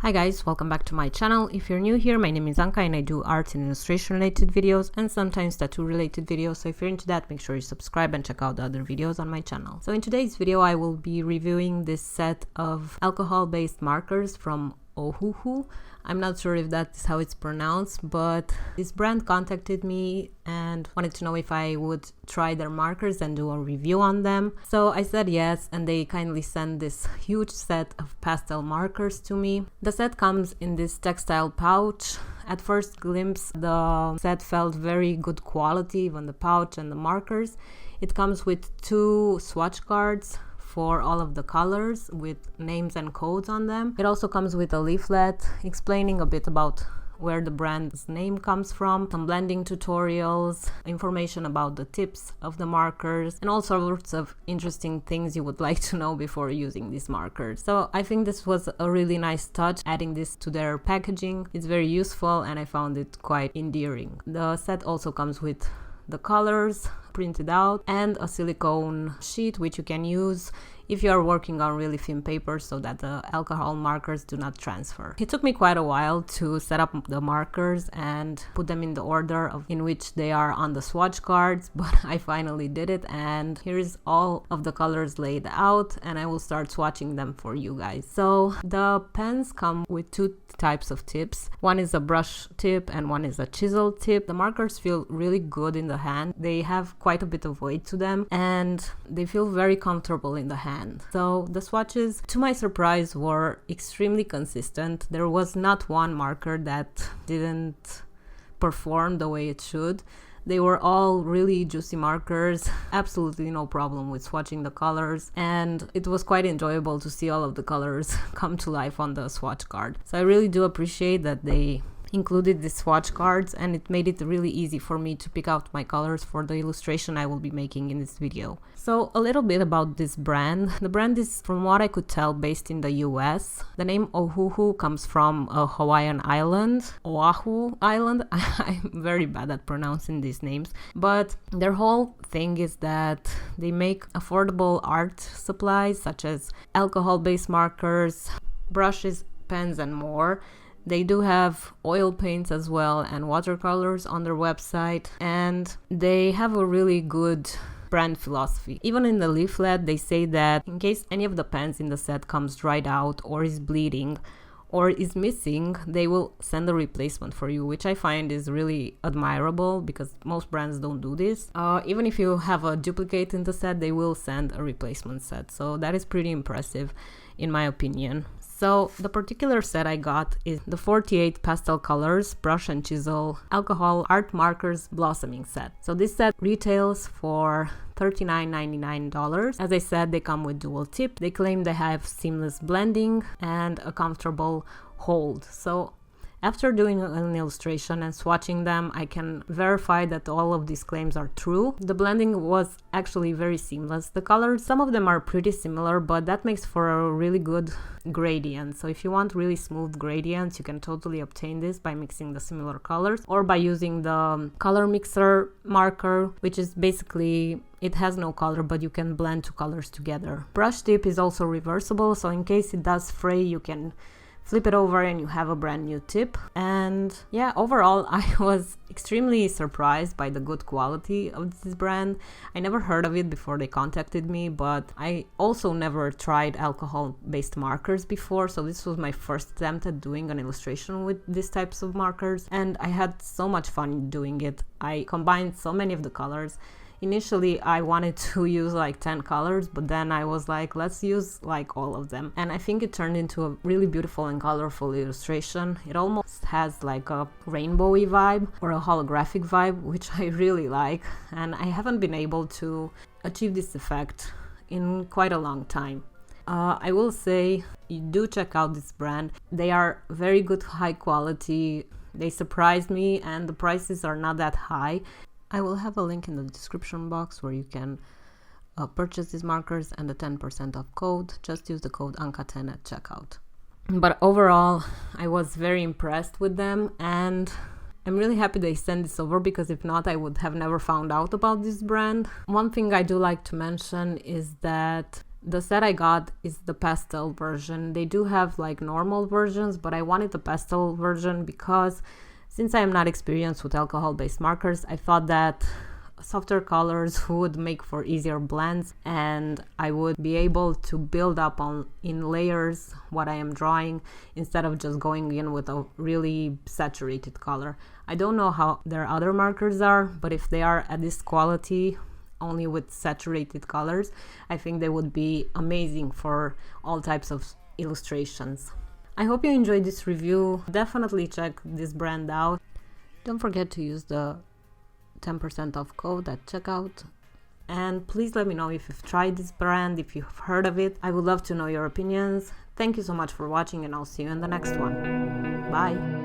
Hi guys, welcome back to my channel. If you're new here, my name is Anca and I do art and illustration related videos and sometimes tattoo related videos. So if you're into that, make sure you subscribe and check out the other videos on my channel. So in today's video, I will be reviewing this set of alcohol-based markers from Ohuhu. I'm not sure if that's how it's pronounced, but this brand contacted me and wanted to know if I would try their markers and do a review on them. So I said yes, and they kindly sent this huge set of pastel markers to me. The set comes in this textile pouch. At first glimpse, the set felt very good quality, even the pouch and the markers. It comes with 2 swatch cards for all of the colors with names and codes on them. It also comes with a leaflet explaining a bit about where the brand's name comes from, some blending tutorials, information about the tips of the markers, and all sorts of interesting things you would like to know before using these markers. So I think this was a really nice touch, adding this to their packaging. It's very useful and I found it quite endearing. The set also comes with the colors printed out and a silicone sheet which you can use if you are working on really thin paper so that the alcohol markers do not transfer. It took me quite a while to set up the markers and put them in the order in which they are on the swatch cards, but I finally did it, and here's all of the colors laid out and I will start swatching them for you guys. So the pens come with 2 types of tips. One is a brush tip and one is a chisel tip. The markers feel really good in the hand. They have quite a bit of weight to them and they feel very comfortable in the hand. So the swatches, to my surprise, were extremely consistent. There was not one marker that didn't perform the way it should. They were all really juicy markers, absolutely no problem with swatching the colors, and it was quite enjoyable to see all of the colors come to life on the swatch card. So I really do appreciate that they included the swatch cards, and it made it really easy for me to pick out my colors for the illustration I will be making in this video. So a little bit about this brand. The brand is, from what I could tell, based in the US. The name Ohuhu comes from a Hawaiian island, Oahu Island. I'm very bad at pronouncing these names, but their whole thing is that they make affordable art supplies such as alcohol-based markers, brushes, pens, and more. They do have oil paints as well and watercolors on their website, and they have a really good brand philosophy. Even in the leaflet, they say that in case any of the pens in the set comes dried out or is bleeding or is missing, they will send a replacement for you, which I find is really admirable because most brands don't do this. Even if you have a duplicate in the set, they will send a replacement set. So that is pretty impressive in my opinion. So the particular set I got is the 48 pastel colors, brush and chisel, alcohol art markers blossoming set. So this set retails for $39.99. As I said, they come with dual tip. They claim they have seamless blending and a comfortable hold. So after doing an illustration and swatching them, I can verify that all of these claims are true. The blending was actually very seamless. The colors, some of them are pretty similar, but that makes for a really good gradient. So if you want really smooth gradients, you can totally obtain this by mixing the similar colors or by using the color mixer marker, which is basically, it has no color, but you can blend 2 colors together. Brush tip is also reversible, so in case it does fray, you can flip it over and you have a brand new tip. And yeah, overall I was extremely surprised by the good quality of this brand. I never heard of it before they contacted me, but I also never tried alcohol-based markers before, so this was my first attempt at doing an illustration with these types of markers, and I had so much fun doing it. I combined so many of the colors. Initially, I wanted to use like 10 colors, but then I was like, let's use like all of them. And I think it turned into a really beautiful and colorful illustration. It almost has like a rainbowy vibe or a holographic vibe, which I really like. And I haven't been able to achieve this effect in quite a long time. I will say, you do check out this brand. They are very good, high quality. They surprised me and the prices are not that high. I will have a link in the description box where you can purchase these markers and the 10% off code. Just use the code Anca10 at checkout. But overall, I was very impressed with them and I'm really happy they sent this over because if not, I would have never found out about this brand. One thing I do like to mention is that The set I got is the pastel version. They do have like normal versions, but I wanted the pastel version because since I am not experienced with alcohol-based markers, I thought that softer colors would make for easier blends and I would be able to build up in layers what I am drawing instead of just going in with a really saturated color. I don't know how their other markers are, but if they are at this quality only with saturated colors, I think they would be amazing for all types of illustrations. I hope you enjoyed this review. Definitely check this brand out. Don't forget to use the 10% off code at checkout. And please let me know if you've tried this brand, if you've heard of it. I would love to know your opinions. Thank you so much for watching and I'll see you in the next one. Bye!